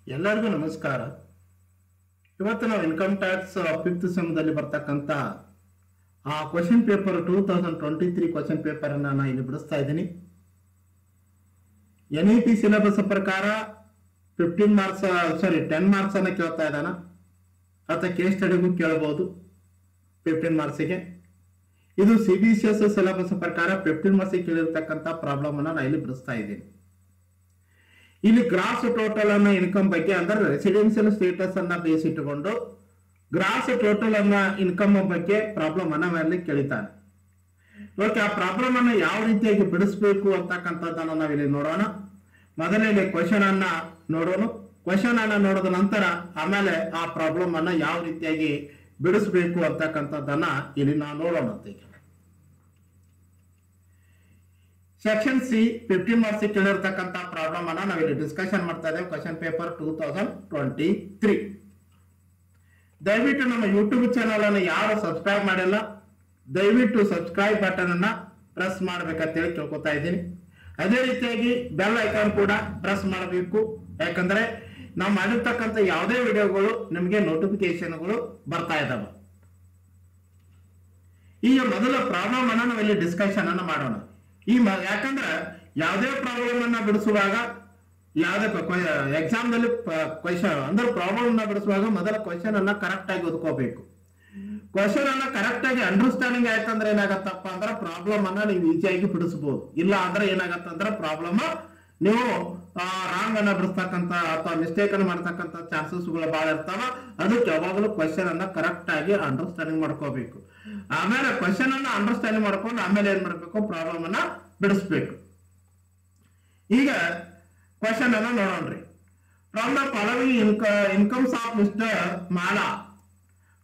ಎಲ್ಲರಿಗೂ ನಮಸ್ಕಾರ. ಇವತ್ತು ನಾವು ಇನ್ಕಮ್ ಟ್ಯಾಕ್ಸ್ ಫಿಫ್ತ್ ಸೆಮ್ದಲ್ಲಿ ಬರ್ತಕ್ಕಂಥ ಆ ಕ್ವಶನ್ ಪೇಪರ್ 2023 ಕ್ವಶನ್ ಪೇಪರ್ ಅನ್ನ ನಾನು ಇಲ್ಲಿ ಬಿಡಿಸ್ತಾ ಇದ್ದೀನಿ. NEP ಸಿಲೆಬಸ್ ಪ್ರಕಾರ 10 ಮಾರ್ಕ್ಸ್ ಅನ್ನ ಕೇಳ್ತಾ ಇದ್ದಾನ ಅಥವಾ ಕೇಸ್ ಸ್ಟಡಿಗೂ ಕೇಳಬಹುದು 15 ಮಾರ್ಕ್ಸಿಗೆ. ಇದು CBCS ಸಿಲೆಬಸ್ ಪ್ರಕಾರ 15 ಮಾರ್ಕ್ಸಿಗೆ ಕೇಳಿರ್ತಕ್ಕಂಥ ಪ್ರಾಬ್ಲಮ್ ಅನ್ನ ನಾನು ಇಲ್ಲಿ ಬಿಡಿಸ್ತಾ ಇದ್ದೀನಿ. ಇಲ್ಲಿ ಗ್ರಾಸ್ ಟೋಟಲ್ ಅನ್ನ ಇನ್ಕಮ್ ಬಗ್ಗೆ ಅಂದ್ರೆ ರೆಸಿಡೆನ್ಷಿಯಲ್ ಸ್ಟೇಟಸ್ ಅನ್ನ ಬೇಸ್ ಇಟ್ಟುಕೊಂಡು ಗ್ರಾಸ್ ಟೋಟಲ್ ಅನ್ನ ಇನ್ಕಮ್ ಬಗ್ಗೆ ಪ್ರಾಬ್ಲಮ್ ಅನ್ನ ಮೇಲೆ ಕೇಳಿತಾನೆ. ಓಕೆ, ಆ ಪ್ರಾಬ್ಲಮ್ ಅನ್ನ ಯಾವ ರೀತಿಯಾಗಿ ಬಿಡಿಸಬೇಕು ಅಂತಕ್ಕಂಥದ್ದನ್ನ ನಾವಿಲ್ಲಿ ನೋಡೋಣ. ಮೊದಲನೇ ಕ್ವಶನ್ ಅನ್ನ ನೋಡೋಣ. ಕ್ವಶನ್ ಅನ್ನ ನೋಡಿದ ನಂತರ ಆಮೇಲೆ ಆ ಪ್ರಾಬ್ಲಮ್ ಅನ್ನ ಯಾವ ರೀತಿಯಾಗಿ ಬಿಡಿಸಬೇಕು ಅಂತಕ್ಕಂಥದ್ದನ್ನ ಇಲ್ಲಿ ನಾವು ನೋಡೋಣ. ಸೆಕ್ಷನ್ ಸಿ 15 ಮಾರ್ಕ್ಸ್ ಕೇಳಿರ್ತಕ್ಕಂಥ ಪ್ರಾಬ್ಲಮ್ ಅನ್ನ ನಾವಿಲ್ಲಿ ಡಿಸ್ಕಷನ್ ಮಾಡ್ತಾ ಇದ್ದೇವೆ. Question paper 2023. ದಯವಿಟ್ಟು ನಮ್ಮ ಯೂಟ್ಯೂಬ್ ಚಾನಲ್ ಅನ್ನು ಯಾರು ಸಬ್ಸ್ಕ್ರೈಬ್ ಮಾಡಿಲ್ಲ ದಯವಿಟ್ಟು ಸಬ್ಸ್ಕ್ರೈಬ್ ಬಟನ್ ಅನ್ನ ಪ್ರೆಸ್ ಮಾಡ್ಬೇಕಂತ ಹೇಳಿ ಕೇಳ್ಕೊತಾ ಇದ್ದೀನಿ. ಅದೇ ರೀತಿಯಾಗಿ ಬೆಲ್ ಐಕಾನ್ ಕೂಡ ಪ್ರೆಸ್ ಮಾಡಬೇಕು, ಯಾಕಂದ್ರೆ ನಾವು ಮಾಡಿರ್ತಕ್ಕಂಥ ಯಾವುದೇ ವಿಡಿಯೋಗಳು ನಿಮಗೆ ನೋಟಿಫಿಕೇಶನ್ಗಳು ಬರ್ತಾ ಇದಾವೆ. ಈಗ ಮೊದಲ ಪ್ರಾಬ್ಲಮ್ ಅನ್ನ ನಾವಿಲ್ಲಿ ಡಿಸ್ಕಷನ್ ಅನ್ನ ಮಾಡೋಣ. ಯಾಕಂದ್ರೆ ಯಾವುದೇ ಪ್ರಾಬ್ಲಮ್ ಅನ್ನ ಬಿಡಿಸುವಾಗ ಯಾವುದೇ ಎಕ್ಸಾಮ್ ನಲ್ಲಿ ಕ್ವಶನ್ ಅಂದ್ರೆ ಪ್ರಾಬ್ಲಮ್ ಅನ್ನ ಬಿಡಿಸುವಾಗ ಮೊದಲ ಕ್ವಶನ್ ಅನ್ನ ಕರೆಕ್ಟ್ ಆಗಿ ಓದ್ಕೋಬೇಕು. ಕ್ವಶನ್ ಅನ್ನ ಕರೆಕ್ಟ್ ಆಗಿ ಅಂಡರ್ಸ್ಟ್ಯಾಂಡಿಂಗ್ ಆಯ್ತಂದ್ರೆ ಏನಾಗತ್ತಪ್ಪ ಅಂದ್ರೆ ಪ್ರಾಬ್ಲಮ್ ಅನ್ನ ನೀವು ಈಸಿಯಾಗಿ ಬಿಡಿಸಬಹುದು. ಇಲ್ಲ ಅಂದ್ರೆ ಏನಾಗತ್ತಂದ್ರೆ ಪ್ರಾಬ್ಲಮ್ ನೀವು ರಾಂಗ್ ಅನ್ನ ಬಿಡಿಸ್ತಕ್ಕಂಥ ಅಥವಾ ಮಿಸ್ಟೇಕ್ ಅನ್ನ ಮಾಡ್ತಕ್ಕಂಥ ಚಾನ್ಸಸ್ಗಳು ಬಹಳ ಇರ್ತಾವ. ಅದಕ್ಕೆ ಯಾವಾಗಲೂ ಕ್ವಶನ್ ಅನ್ನ ಕರೆಕ್ಟ್ ಆಗಿ ಅಂಡರ್ಸ್ಟ್ಯಾಂಡಿಂಗ್ ಮಾಡ್ಕೋಬೇಕು. ಆಮೇಲೆ ಕ್ವಶನ್ ಅನ್ನ ಅಂಡರ್ಸ್ಟ್ಯಾಂಡಿಂಗ್ ಮಾಡ್ಕೊಂಡು ಆಮೇಲೆ ಏನ್ ಮಾಡ್ಬೇಕು, ಪ್ರಾಬ್ಲಮ್ ಅನ್ನ ಬಿಡಿಸ್ಬೇಕು. ಈಗ ಕ್ವಶನ್ ಅನ್ನ ನೋಡೋಣ್ರಿ. From the following incomes of mister Mala.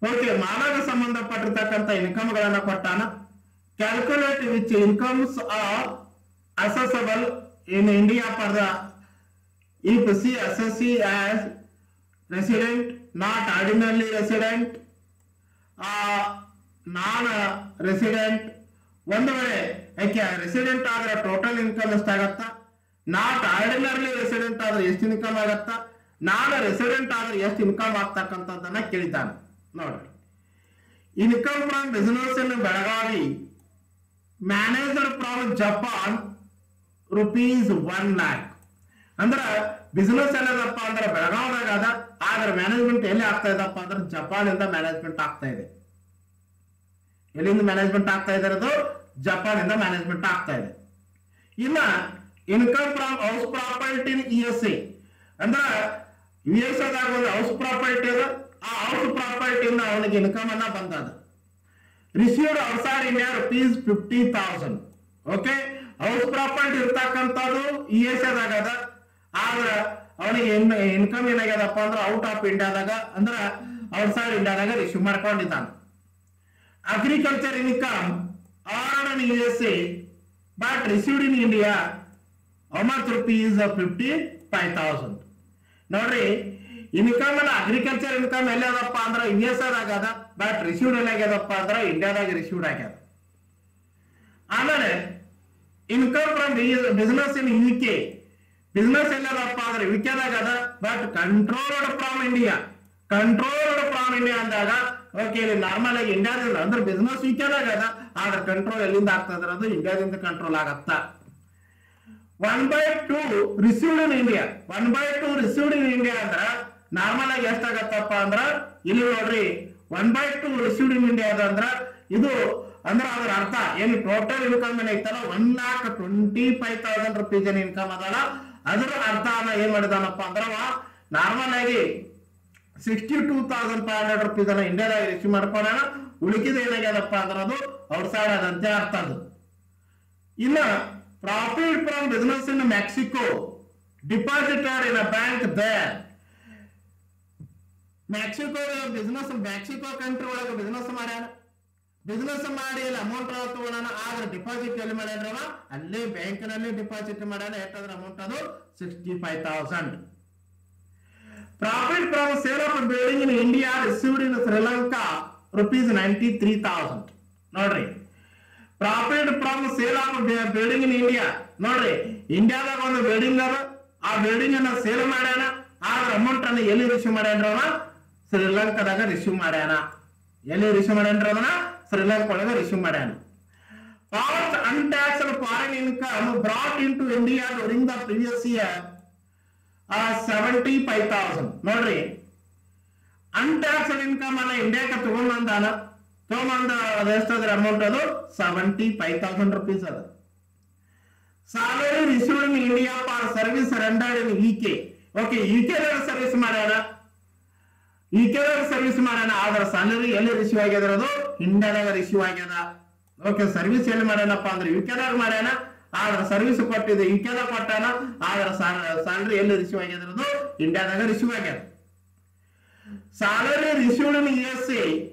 Okay, ಮಾಲಾಗೆ ಸಂಬಂಧಪಟ್ಟಿರ್ತಕ್ಕಂಥ ಇನ್ಕಮ್ ಗಳನ್ನ ಕೊಟ್ಟಾನ. Calculate which incomes are assessable in India for the if she assesses as resident, not ordinarily resident, non-resident. ಒಂದು ವೇಳೆ ಯಾಕೆ ರೆಸಿಡೆಂಟ್ ಆದ್ರೆ ಟೋಟಲ್ ಇನ್ಕಮ್ ಎಷ್ಟಾಗತ್ತ, ನಾಟ್ ಆರ್ಡಿನರ್ಲಿ ರೆಸಿಡೆಂಟ್ ಆದ್ರೆ ಎಷ್ಟು ಇನ್ಕಮ್ ಆಗತ್ತ, ನಾನ್ ರೆಸಿಡೆಂಟ್ ಆದ್ರೆ ಎಷ್ಟು ಇನ್ಕಮ್ ಆಗ್ತಕ್ಕಂಥದ್ದನ್ನ ಕೇಳಿದ್ದಾನೆ. ನೋಡ್ರಿ, income from business in Belagavi manager from Japan ₹1 lakh. ಅಂದ್ರ ಬಿಸಿನೆಸ್ ಎಲ್ಲದಪ್ಪ ಅಂದ್ರೆ ಬೆಳಗಾವದಾಗ ಅದ, ಆದ್ರೆ ಮ್ಯಾನೇಜ್ಮೆಂಟ್ ಎಲ್ಲಿ ಆಗ್ತಾ ಇದಪ್ಪ ಅಂದ್ರೆ ಜಪಾನ್ ಇಂದ ಮ್ಯಾನೇಜ್ಮೆಂಟ್ ಆಗ್ತಾ ಇದೆ. ಎಲ್ಲಿಂದ ಮ್ಯಾನೇಜ್ಮೆಂಟ್ ಆಗ್ತಾ ಇದೆ? ಅದು ಜಪಾನ್ ಇಂದ ಮ್ಯಾನೇಜ್ಮೆಂಟ್ ಆಗ್ತಾ ಇದೆ. ಇನ್ನ income from house property in USA ಅಂದ್ರ USA ದಾಗ ಒಂದು ಹೌಸ್ ಪ್ರಾಪರ್ಟಿ ಅದ, ಆ ಹೌಸ್ ಪ್ರಾಪರ್ಟಿಯಿಂದ ಅವನಿಗೆ ಇನ್ಕಮ್ ಅನ್ನ ಬಂದದ. Received outside India ₹50,000. Okay, house property ಇರ್ತಕ್ಕಂಥದ್ದು USA ದಾಗ ಅದ, ಆದ್ರೆ ಅವನಿಗೆ ಇನ್ಕಮ್ ಏನಾಗ್ಯದಪ್ಪ ಅಂದ್ರೆ ಔಟ್ ಆಫ್ ಇಂಡಿಯಾದಾಗ ಅಂದ್ರೆ ಔಟ್ಸೈಡ್ ಇಂಡಿಯಾದಾಗ ರಿಸೀವ್ ಮಾಡ್ಕೊಂಡಿದ್ದಾನೆ. Agriculture income earn in USA but received in India how much ₹55,000. ನೋಡ್ರಿ, ಇನ್ಕಮ್ ಅನ್ನ ಅಗ್ರಿಕಲ್ಚರ್ ಇನ್ಕಮ್ ಎಲ್ಲಿ ಅದಪ್ಪ ಅಂದ್ರೆ USA ದಾಗ ಅದ, ಬಟ್ ರಿಸೀವ್ಡ್ ಎಲ್ಲಿ ಆಗ್ಯದಪ್ಪ ಅಂದ್ರೆ ಇಂಡಿಯಾದಾಗ ರಿಸೀವ್ಡ್ ಆಗ್ಯದ. ಆಮೇಲೆ income from business in UK, business ಎಲ್ಲದಪ್ಪ ಅಂದ್ರೆ UK ದಾಗ ಅದ, but controlled from India. Controlled from India ಅಂದಾಗ ಓಕೆ, ಇಲ್ಲಿ ನಾರ್ಮಲ್ ಆಗಿ ಇಂಡಿಯಾದಿಂದ ಅಂದ್ರೆ ಬಿಸಿನೆಸ್ UK ದಾಗ ಅದ, ಆದ್ರೆ ಕಂಟ್ರೋಲ್ ಎಲ್ಲಿಂದ ಆಗ್ತದ್ರ ಅದು ಇಂಡಿಯಾದಿಂದ ಕಂಟ್ರೋಲ್ ಆಗತ್ತ. 1/2 received in India. 1/2 received in India ಅಂದ್ರ ನಾರ್ಮಲ್ ಆಗಿ ಎಷ್ಟಾಗತ್ತಪ್ಪ ಅಂದ್ರ ಇಲ್ಲಿ ನೋಡ್ರಿ 1/2 ರಿಸೀವ್ಡ್ ಇನ್ ಇಂಡಿಯಾ ಅದ ಅಂದ್ರ ಇದು ಅಂದ್ರೆ ಅದ್ರ ಅರ್ಥ ಏನು ಟೋಟಲ್ ಇನ್ಕಮ್ ಏನೈತಲ್ಲ ₹1,25,000 ಇನ್ಕಮ್ ಅದಲ್ಲ, ಅದ್ರ ಅರ್ಥ ಏನ್ ಮಾಡಿದಾನಪ್ಪ ಅಂದ್ರ ನಾರ್ಮಲ್ ಆಗಿ ₹62,500 ಇಂಡಿಯಾದಾಗ ರಿಸೀವ್ ಮಾಡ್ಕೊಂಡಾನ. ಉಳಿಕಿದ ಏನಾಗ್ಯದಪ್ಪ ಅಂದ್ರೆ ಅದು ಔಟ್ಸೈಡ್ ಅದಂತೆ ಅರ್ಥ ಅದು. ಇನ್ನ profit from business in Mexico deposited in a bank there. Mexico country ಒಳಗೆ ಬಿಸಿನೆಸ್ ಮಾಡ್ಯಾನ, ಬಿಸಿನೆಸ್ ಮಾಡಿ ಅಲ್ಲಿ ಅಮೌಂಟ್ ತಗೋಣ, ಆದ್ರೆ ಡಿಪಾಸಿಟ್ ಎಲ್ಲಿ ಮಾಡ್ಯಾನ? ಅಲ್ಲೇ ಬ್ಯಾಂಕ್ ನಲ್ಲಿ ಡಿಪಾಸಿಟ್ ಮಾಡ್ಯಾನ. ಎಷ್ಟಾದ್ರೆ ಅಮೌಂಟ್ ಅದು 65,000. Profit from sale of building in India received ಇನ್ ಶ್ರೀಲಂಕಾ ₹93,000. ನೋಡ್ರಿ, profit from sale of building in India. ನೋಡ್ರಿ, ಇಂಡಿಯಾದಾಗ ಒಂದು ಬಿಲ್ಡಿಂಗ್ ಅದ, ಆ ಬಿಲ್ಡಿಂಗ್ ಅನ್ನ ಸೇಲ್ ಮಾಡ್ಯಾನ, ಆದ್ರೆ ಅಮೌಂಟ್ ಅನ್ನು ಎಲ್ಲಿ ರಿಸೀವ್ ಮಾಡ್ಯಾನ್ರವ ಶ್ರೀಲಂಕಾದಾಗ ರಿಸೀವ್ ಮಾಡ್ಯಾನ ಎಲ್ಲಿ ರಿಸೀವ್ ಮಾಡ್ಯಾನ್ರವನ ಶ್ರೀಲಂಕಾ ಒಳಗೆ ರಿಸೀವ್ ಮಾಡ್ಯಾನ Past untaxed foreign income brought into India during the previous year 75,000 ನೋಡ್ರಿ untaxed income ಅನ್ನ ಇಂಡಿಯಾಕ್ಕೆ ತಗೊಂಬಂದ ಅದೆಷ್ಟಾದ್ರೆ ಅಮೌಂಟ್ ಅದು 75,000 rupees ಅದು salary received in India for service rendered in UK okay UK service ಮಾಡ್ಯಾರ UK service ಮಾಡ್ಯಾನ ಆದ್ರ salary ಎಲ್ಲಿ receive ಆಗ್ಯದ ಅದು ಇಂಡಿಯಾದಾಗ ರಿಸೀವ್ ಆಗ್ಯದ ಓಕೆ ಸರ್ವಿಸ್ ಎಲ್ಲಿ ಮಾಡ್ಯಾನಪ್ಪ ಅಂದ್ರೆ ಯುಕೆದಾಗ ಮಾಡ್ಯಾನ ಆದ್ರ ಸರ್ವಿಸ್ ಕೊಟ್ಟಿದೆ ಯುಕೆದಾಗ ಕೊಟ್ಟಾನ ಆದ್ರ ಸ್ಯಾಲರಿ ಎಲ್ಲಿ ರಿಸೀವ್ ಆಗ್ಯದ ಅದು ಇಂಡಿಯಾದಾಗ ರಿಸೀವ್ ಆಗ್ಯದ salary received in USA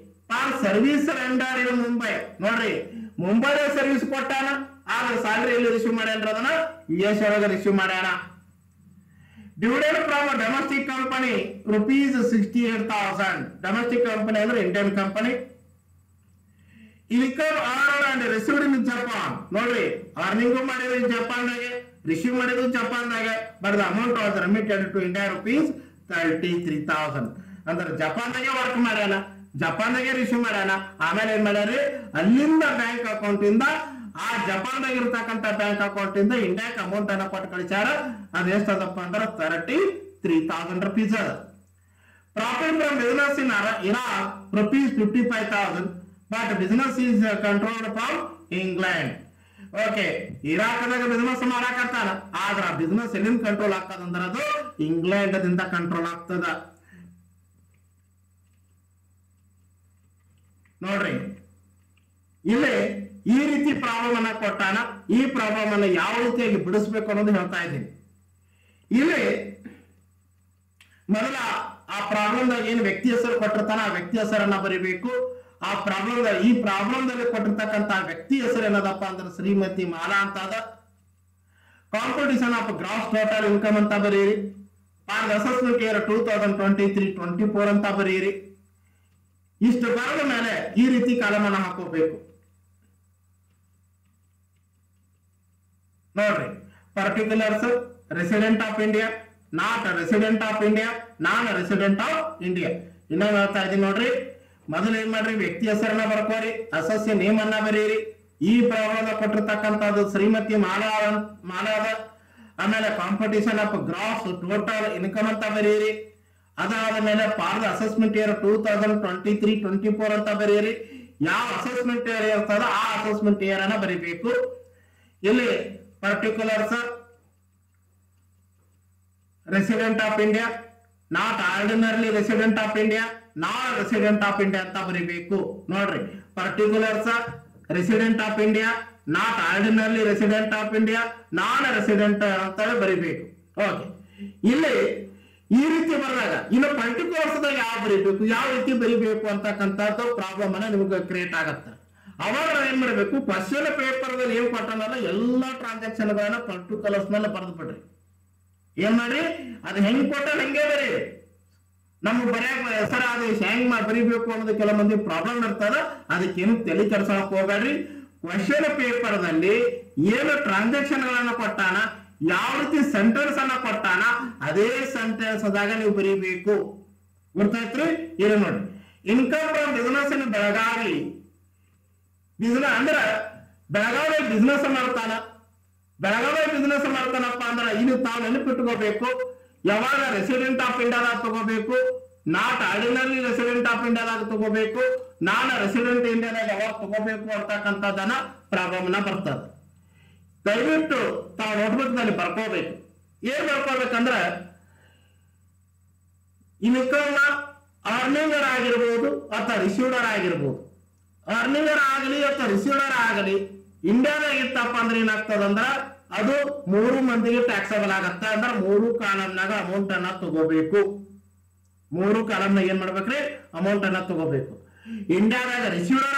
for service render in Mumbai ನೋಡ್ರಿ ಮುಂಬೈದಾಗ ಸರ್ವಿಸ್ ಕೊಟ್ಟಾನ ಆದ್ರ ಸ್ಯಾಲರಿ ಎಲ್ಲಿ ರಿಸೀವ್ ಮಾಡ್ಯಾನ್ರ ಅದನ್ನ US ಒಳಗೆ ರಿಸೀವ್ ಮಾಡ್ಯಾನ dividend from domestic company ₹68,000 domestic company ಅಂದ್ರೆ Indian company income earned and received in Japan ನೋಡ್ರಿ ಅರ್ನಿಂಗ್ ಮಾಡಿದ್ರು ಜಪಾನ್ದಾಗೆ ರಿಸೀವ್ ಮಾಡಿದ್ರು ಜಪಾನ್ದಾಗೆ but the amount was remitted to India ₹33,000 ಅಂದ್ರೆ ಜಪಾನ್ದಾಗೆ ವರ್ಕ್ ಮಾಡ್ಯಾನ ಜಪಾನ್ದಾಗೆ ರಿಸೀವ್ ಮಾಡ್ಯಾನ ಆಮೇಲೆ ಏನ್ ಮಾಡ್ಯಾರಿ ಅಲ್ಲಿಂದ ಬ್ಯಾಂಕ್ ಅಕೌಂಟ್ ಇಂದ ಆ ಜಪಾನ್ದಾಗ ಇರ್ತಕ್ಕಂಥ ಬ್ಯಾಂಕ್ ಅಕೌಂಟ್ ಇಂದ ಇಂಡಿಯಾಕ್ಕೆ ಅಮೌಂಟ್ ಅನ್ನ ಕೊಟ್ಟು ಕಳಿಸ್ಯಾರ ಅದು ಎಷ್ಟದಪ್ಪ ಅಂದ್ರೆ ₹33,000 ಅದ profit from business in Iraq ₹55,000 but business is controlled from England okay ಇರಾಕದಾಗ ಬಿಸಿನೆಸ್ ಮಾಡಕತ್ತಾನ ಆದ್ರ ಬಿಸಿನೆಸ್ ಎಲ್ಲಿಂದ ಕಂಟ್ರೋಲ್ ಆಗ್ತದ ಅಂದ್ರೆ ಅದು ಇಂಗ್ಲೆಂಡ್ ದಿಂದ ಕಂಟ್ರೋಲ್ ಆಗ್ತದ ನೋಡ್ರಿ ಇಲ್ಲಿ ಈ ರೀತಿ ಪ್ರಾಬ್ಲಮ್ ಅನ್ನ ಕೊಟ್ಟಾನ ಈ ಪ್ರಾಬ್ಲಮ್ ಅನ್ನ ಯಾವ ರೀತಿಯಾಗಿ ಬಿಡಿಸ್ಬೇಕು ಅನ್ನೋದು ಹೇಳ್ತಾ ಇದ್ದೀನಿ ಇಲ್ಲಿ ಮೊದಲ ಆ ಪ್ರಾಬ್ಲಮ್ ದಾಗ ಏನು ವ್ಯಕ್ತಿ ಹೆಸರು ಕೊಟ್ಟಿರ್ತಾನ ಆ ವ್ಯಕ್ತಿ ಹೆಸರನ್ನ ಬರೀಬೇಕು ಆ ಪ್ರಾಬ್ಲಮ್ ಈ ಪ್ರಾಬ್ಲಮ್ ದಲ್ಲಿ ಕೊಟ್ಟಿರ್ತಕ್ಕಂತ ವ್ಯಕ್ತಿ ಹೆಸರು ಏನದಪ್ಪ ಅಂದ್ರೆ ಶ್ರೀಮತಿ ಮಾಲಾ ಅಂತ ಅದ competition of gross total income ಅಂತ ಬರೀರಿ ಫಾರ್ ಅಸೆಸ್ಮೆಂಟ್ ಇಯರ್ 2023-24 ಅಂತ ಬರೀರಿ ಇಷ್ಟು ಬರೆದ ಮೇಲೆ ಈ ರೀತಿ ಕಾಲಮ್ ಅನ್ನ ಹಾಕೋಬೇಕು ನೋಡ್ರಿ particulars resident of India not resident of India non resident of India ಇನ್ನೊಂದು ಹೇಳ್ತಾ ಇದೀನಿ ನೋಡ್ರಿ ಮೊದಲು ಏನ್ ಮಾಡ್ರಿ ವ್ಯಕ್ತಿ ಹೆಸರನ್ನ ಬರ್ಕೋರಿ ಅಸಸ್ಯ ನೇಮ್ ಅನ್ನ ಬರೀರಿ ಈ ಪ್ರಾಬ್ಲಮ್ ಕೊಟ್ಟಿರ್ತಕ್ಕಂಥದ್ದು ಶ್ರೀಮತಿ ಮಾಲಾದ ಆಮೇಲೆ competition of gross total income ಅಂತ ಬರೀರಿ ಅದಾದ ಮೇಲೆ ಫಾರ್ ದ ಅಸೆಸ್ಮೆಂಟ್ ಇಯರ್ 2023-24 ಅಂತ ಬರೀರಿ ಯಾವ ಅಸೆಸ್ಮೆಂಟ್ ಇಯರ್ ಇರ್ತದ ಆ ಅಸೆಸ್ಮೆಂಟ್ ಇಯರ್ ಅನ್ನ ಬರೀಬೇಕು ಇಲ್ಲಿ particulars resident of India not ordinarily resident of India non resident of India ಅಂತ ಬರೀಬೇಕು ನೋಡ್ರಿ particulars resident of India not ordinarily resident of India non resident ಅಂತ ಬರೀಬೇಕು ಓಕೆ ಇಲ್ಲಿ ಈ ರೀತಿ ಬರೆದಾಗ ಇನ್ನು ಪರ್ಟಿಕ್ಯುಲರ್ಸ್ ಯಾವ ಬರೀಬೇಕು ಯಾವ ರೀತಿ ಬರೀಬೇಕು ಅಂತಕ್ಕಂಥದ್ದು ಪ್ರಾಬ್ಲಮ್ ಅನ್ನ ನಿಮ್ಗೆ ಕ್ರಿಯೇಟ್ ಆಗತ್ತೆ ಅವಾಗ ಏನ್ ಮಾಡಬೇಕು ಕ್ವಶನ್ ಪೇಪರ್ ದಲ್ಲಿ ಏನ್ ಕೊಟ್ಟನಲ್ಲ ಎಲ್ಲಾ ಟ್ರಾನ್ಸಾಕ್ಷನ್ ಗಳನ್ನ ಪರ್ಟಿಕ್ಯುಲರ್ಸ್ ಮೇಲೆ ಬರೆದು ಬಿಡ್ರಿ ಏನ್ ಮಾಡ್ರಿ ಅದು ಹೆಂಗ್ ಕೊಟ್ಟ ಹಂಗೆ ಬರೀರಿ ನಮ್ಗೆ ಬರೆಯಕ್ ಸರ್ ಅದು ಹೆಂಗ್ ಬರೀಬೇಕು ಅನ್ನೋದು ಕೆಲ ಮಂದಿ ಪ್ರಾಬ್ಲಮ್ ಇರ್ತದ ಅದಕ್ಕೇನು ತಲೆ ಕೆಡ್ಸಕ್ ಹೋಗ್ಬೇಡ್ರಿ ಕ್ವಶನ್ ಪೇಪರ್ ದಲ್ಲಿ ಏನು ಟ್ರಾನ್ಸಾಕ್ಷನ್ ಗಳನ್ನ ಕೊಟ್ಟಾನ ಯಾವ ರೀತಿ ಸೆಂಟೆನ್ಸ್ ಅನ್ನ ಕೊಟ್ಟಾನ ಅದೇ ಸೆಂಟೆನ್ಸ್ ಆದಾಗ ನೀವು ಬರೀಬೇಕು ಗೊತ್ತಾಯ್ತ್ರಿ ಏನು ನೋಡಿ income from business in Belagavi business ಅಂದ್ರೆ ಬೆಳಗಾವಿ ಬಿಸಿನೆಸ್ ಮಾಡ್ತಾನಪ್ಪ ಅಂದ್ರೆ ಇದು ತಾವು ನೆನಪಿಟ್ಕೋಬೇಕು ಯಾವಾಗ ರೆಸಿಡೆಂಟ್ ಆಫ್ ಇಂಡಿಯಾದಾಗ ತಗೋಬೇಕು ನಾಟ್ ಆರ್ಡಿನರಿ ರೆಸಿಡೆಂಟ್ ಆಫ್ ಇಂಡಿಯಾದಾಗ ತಗೋಬೇಕು ನಾನ್ ರೆಸಿಡೆಂಟ್ ಇಂಡಿಯಾದಾಗ ಯಾವಾಗ ತಗೋಬೇಕು ಅಂತಕ್ಕಂಥದ್ದನ್ನ ಪ್ರಾಬ್ಲಮ್ ನ ಬರ್ತದೆ ದಯವಿಟ್ಟು ತಾವು ನೋಟ್ಬುಕ್ ನಲ್ಲಿ ಬರ್ಕೋಬೇಕು ಏನ್ ಬರ್ಕೋಬೇಕಂದ್ರೆ ಇನ್ಕಮ್ ಅರ್ನಿಂಗರ್ ಆಗಿರ್ಬೋದು ಅಥವಾ ರಿಸೀವ್ಡರ್ ಆಗಿರ್ಬೋದು ಅರ್ನಿಂಗರ್ ಆಗಲಿ ಅಥವಾ ರಿಸೀವ್ಡರ್ ಆಗಲಿ ಇಂಡಿಯಾದಾಗ ಇತ್ತಪ್ಪ ಅಂದ್ರೆ ಏನಾಗ್ತದಂದ್ರ ಅದು 3 ಮಂದಿಗೆ ಟ್ಯಾಕ್ಸಬಲ್ ಆಗತ್ತೆ ಅಂದ್ರೆ 3 ಕಾಲಮ್ನಾಗ ಅಮೌಂಟ್ ಅನ್ನ ತಗೋಬೇಕು 3 ಕಾಲಮ್ನಾಗ ಏನ್ ಮಾಡ್ಬೇಕ್ರಿ ಅಮೌಂಟ್ ಅನ್ನ ತಗೋಬೇಕು ಇಂಡಿಯಾದಾಗ ರಿಸೀವ್ಡರ್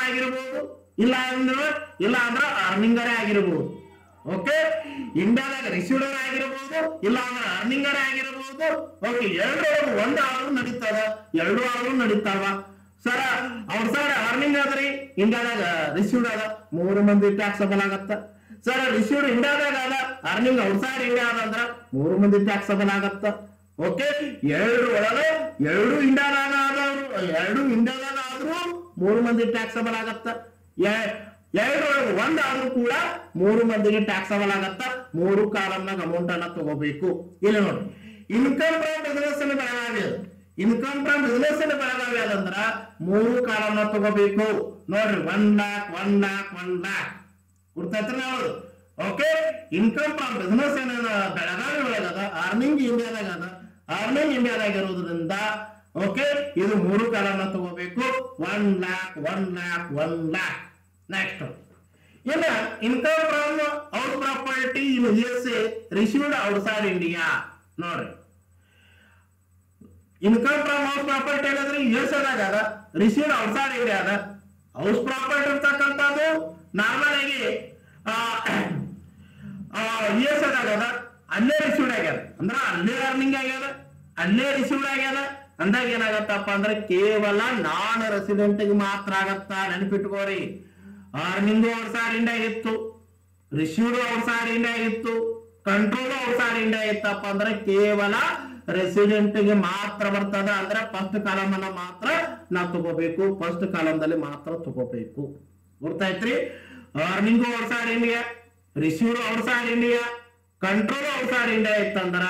ಆಗಿರ್ಬೋದು ಇಲ್ಲ ಅಂದ್ರೆ ಅರ್ನಿಂಗರೇ ಆಗಿರ್ಬೋದು ಓಕೆ ಇಂಡಿಯಾದಾಗ ರಿಸೀವ್ಡರ್ ಆಗಿರ್ಬೋದು ಇಲ್ಲ ಅಂದ್ರೆ ಅರ್ನಿಂಗರೇ ಆಗಿರ್ಬೋದು ಓಕೆ ಎರಡು ಒಂದಾದ್ರೂ ನಡೀತದ ಎರಡು ಆದ್ರೂ ನಡೀತಾವ ಸರ್ ಅವ್ರ ಸರ್ ಅರ್ನಿಂಗ್ ಆದ್ರಿ ಇಂಡಿಯಾದಾಗ ರಿಸೀವ್ಡ್ ಅದ 3 ಮಂದಿ ಟ್ಯಾಕ್ಸಬಲ್ ಆಗತ್ತ ಸರ್ ರಿಸೀವ್ಡ್ ಇಂಡಿಯಾದಾಗ ಅದ ಅರ್ನಿಂಗ್ ಔಟ್ಸೈಡ್ ಇಂಡಿಯಾ ಅದ ಅಂದ್ರ 3 ಮಂದಿ ಟ್ಯಾಕ್ಸಬಲ್ ಆಗತ್ತ. ಓಕೆ, ಎರಡು ಒಳಗೆ ಎರಡು ಇಂಡಿಯಾದಾಗ ಆದ್ರೂ 3 ಮಂದಿ ಟ್ಯಾಕ್ಸಬಲ್ ಆಗತ್ತ. ಎರಡರೊಳಗೆ ಒಂದಾದ್ರೂ ಕೂಡ 3 ಮಂದಿಗೆ ಟ್ಯಾಕ್ಸಬಲ್ ಆಗತ್ತ. 3 ಕಾಲಮ್ನಾಗ ಅಮೌಂಟ್ ಅನ್ನ ತಗೋಬೇಕು. ಇಲ್ಲಿ ನೋಡಿ, ಇನ್ಕಮ್ ಫ್ರಮ್ ಬಿಸಿನೆಸ್ ಬೆಳಗಾವಿ ಅದು. ಇನ್ಕಮ್ ಫ್ರಮ್ ಬಿಸಿನೆಸ್ ಬೆಳಗಾವಿ ಅದಂದ್ರ 3 ಕಾಲಮ್ನ ತಗೋಬೇಕು. ನೋಡ್ರಿ, 1 lakh 1 lakh 1 lakh ಗುರ್ತಾಯ್ತ್ರಿ ನಾವು. ಓಕೆ, ಇನ್ಕಮ್ ಫ್ರಮ್ ಬಿಸಿನೆಸ್ ಏನ ಬೆಳಗಾವಿ ಒಳಗದ, ಅರ್ನಿಂಗ್ ಇಂಡಿಯಾದಾಗ ಅದ. ಅರ್ನಿಂಗ್ ಇಂಡಿಯಾದಾಗ ಇರೋದ್ರಿಂದ ಓಕೆ, ಇದು 3 ಕಾಲಮ್ನ ತಗೋಬೇಕು. 1 lakh 1 lakh 1 lakh. ನೆಕ್ಸ್ಟ್, ಇನ್ನ income from out property in USA received outside India. ನೋಡ್ರಿ, ಇನ್ಕಮ್ ಫ್ರಮ್ ಹೌಸ್ ಪ್ರಾಪರ್ಟಿ ಹೇಳಿದ್ರೆ USA ದಾಗ ಅದ, ರಿಸೀವ್ಡ್ ಔಟ್ಸೈಡ್ ಇಂಡಿಯಾ ಅದ. ಹೌಸ್ ಪ್ರಾಪರ್ಟಿ ಇರ್ತಕ್ಕಂಥದ್ದು ನಾರ್ಮಲ್ ಆಗಿ USA ದಾಗ ಅದ, ಅಲ್ಲೇ ರಿಸೀವ್ಡ್ ಆಗ್ಯದ ಅಂದ್ರೆ ಅಲ್ಲೇ ಅರ್ನಿಂಗ್ ಆಗ್ಯದ, ಅಲ್ಲೇ ರಿಸೀವ್ಡ್ ಆಗ್ಯದ ಅಂದಾಗ ಏನಾಗತ್ತಪ್ಪ ಅಂದ್ರೆ ಕೇವಲ ನಾನ್ ರೆಸಿಡೆಂಟ್ ಮಾತ್ರ ಆಗತ್ತ. ನೆನಪಿಟ್ಕೋರಿ, ಅರ್ನಿಂಗ್ ಔಟ್ಸೈಡ್ ಇಂಡಿಯಾ ಇತ್ತು, ರಿಸೀವ್ಡ್ ಔಟ್ಸೈಡ್ ಇಂಡಿಯಾ ಇತ್ತು, ಕಂಟ್ರೋಲ್ ಔಟ್ಸೈಡ್ ಇಂಡಿಯಾ ಇತ್ತಪ್ಪ ಅಂದ್ರೆ ಕೇವಲ ರೆಸಿಡೆಂಟ್ ಗೆ ಮಾತ್ರ ಬರ್ತದ. ಅಂದ್ರೆ ಫಸ್ಟ್ ಕಾಲಮ್ ಅನ್ನ ಮಾತ್ರ ನಾವು ತಗೋಬೇಕು, ಫಸ್ಟ್ ಕಾಲಮ್ದಲ್ಲಿ ಮಾತ್ರ ತಗೋಬೇಕು. ಗೊತ್ತಾಯ್ತ್ರಿ? Earning outside India, received outside India, control outside India ಇತ್ತಂದ್ರ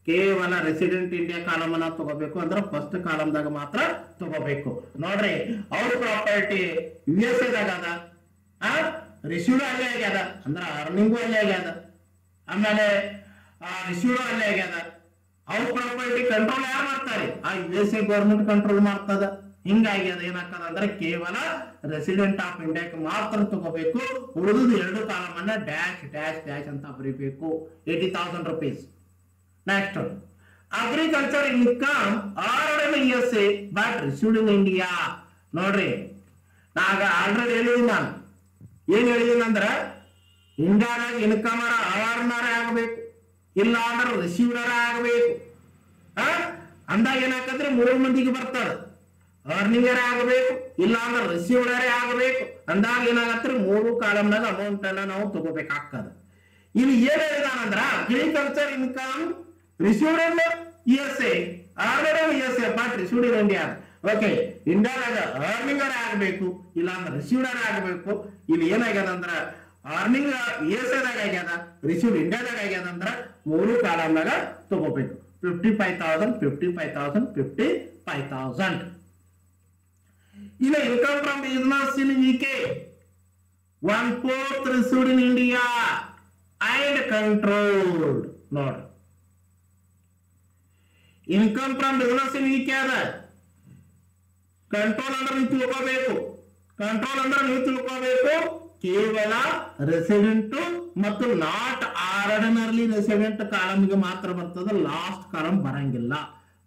ಕೇವಲ ರೆಸಿಡೆಂಟ್ ಇಂಡಿಯಾ ಕಾಲಮ್ ಅನ್ನ ತಗೋಬೇಕು. ಅಂದ್ರೆ ಫಸ್ಟ್ ಕಾಲಮ್ದಾಗ ಮಾತ್ರ ತಗೋಬೇಕು. ನೋಡ್ರಿ, ಹೌಸ್ ಪ್ರಾಪರ್ಟಿ USA ದಾಗ ಅದ, ರಿಸೀವ್ಡ್ ಅಲ್ಲೇ ಆಗ್ಯದ ಅಂದ್ರ ಅರ್ನಿಂಗು ಅಲ್ಲೇ ಆಗ್ಯದ, ಆಮೇಲೆ ರಿಸೀವ್ಡ್ ಅಲ್ಲೇ ಆಗ್ಯದ. ಹೌಸ್ ಪ್ರಾಪರ್ಟಿ ಕಂಟ್ರೋಲ್ ಯಾರು ಮಾಡ್ತಾರೆ? ಆ USA ಗವರ್ಮೆಂಟ್ ಕಂಟ್ರೋಲ್ ಮಾಡ್ತದ. ಹಿಂಗಾಗಿ ಅದ ಏನಾಗ್ತದ ಅಂದ್ರೆ ಕೇವಲ ರೆಸಿಡೆಂಟ್ ಆಫ್ ಇಂಡಿಯಾಕ್ಕೆ ಮಾತ್ರ ತಗೋಬೇಕು. ಉಳಿದ 2 ಕಾಲಮ್ ಅನ್ನ ಡ್ಯಾಶ್ ಡ್ಯಾಶ್ ಡ್ಯಾಶ್ ಅಂತ ಬರೀಬೇಕು. 80,000 rupees. Next, agriculture income earned in USA but received in India. ನೋಡ್ರಿ, ನಾಗ ಆಲ್ರೆಡಿ ಹೇಳಿದೀನಿ ನಾನು. ಏನ್ ಹೇಳಿದೀನಿ ಅಂದ್ರ ಇಂಡಿಯಾದಾಗ ಇನ್ಕಮ್ ಅರ್ನರ್ ಆಗಬೇಕು, ಇಲ್ಲ ಅಂದ್ರೆ ರಿಸೀವ್ಡರ್ ಆಗಬೇಕು. ಅಂದಾಗ ಏನಾಕಂದ್ರೆ 3 ಮಂದಿಗೆ ಬರ್ತದ. ಅರ್ನಿಂಗರೇ ಆಗಬೇಕು, ಇಲ್ಲ ಅಂದ್ರೆ ರಿಸೀವ್ಡರೇ ಆಗಬೇಕು. ಅಂದಾಗ ಏನಾಗತ್ರಿ 3 ಕಾಲಮ್ನಾಗ ಅಮೌಂಟ್ ಅನ್ನ ನಾವು ತಗೋಬೇಕಾಗ್ತದ. ಇಲ್ಲಿ ಏನ್ ಹೇಳಿದಾನಂದ್ರ agriculture income received in USA, earned in USA but received in India. Okay, ಇಂಡಿಯಾದಾಗ ಅರ್ನಿಂಗರೇ ಆಗಬೇಕು, ಇಲ್ಲ ಅಂದ್ರೆ ರಿಸೀವ್ಡರ್ ಆಗಬೇಕು. ಇಲ್ಲಿ ಏನಾಗ್ಯದ ಅಂದ್ರ ಅರ್ನಿಂಗ್ USA ದಾಗ ಆಗ್ಯದ, ರಿಸೀವ್ಡ್ ಇಂಡಿಯಾದಾಗ ಆಗ್ಯದ ಅಂದ್ರ 3 ಕಾಲಮ್ನಾಗ ತಗೋಬೇಕು. 55,000 55,000 55,000. ಇನ್ನ income from business in UK 1/4 received in India and controlled. ನೋಡ್ರಿ, income from business in UK ಅದ. ಕಂಟ್ರೋಲ್ ಅಂದ್ರೆ ನೀವು ತಿಳ್ಕೋಬೇಕು. ಕಂಟ್ರೋಲ್ ಅಂದ್ರೆ ನೀವು ತಿಳ್ಕೋಬೇಕು ಕೇವಲ ರೆಸಿಡೆಂಟ್ ಮತ್ತು ನಾಟ್ ಆರ್ಡಿನರ್ಲಿ ರೆಸಿಡೆಂಟ್ ಕಾಲಮ್ಗೆ ಮಾತ್ರ ಬರ್ತದೆ. ಲಾಸ್ಟ್ ಕಾಲಮ್ ಬರಂಗಿಲ್ಲ.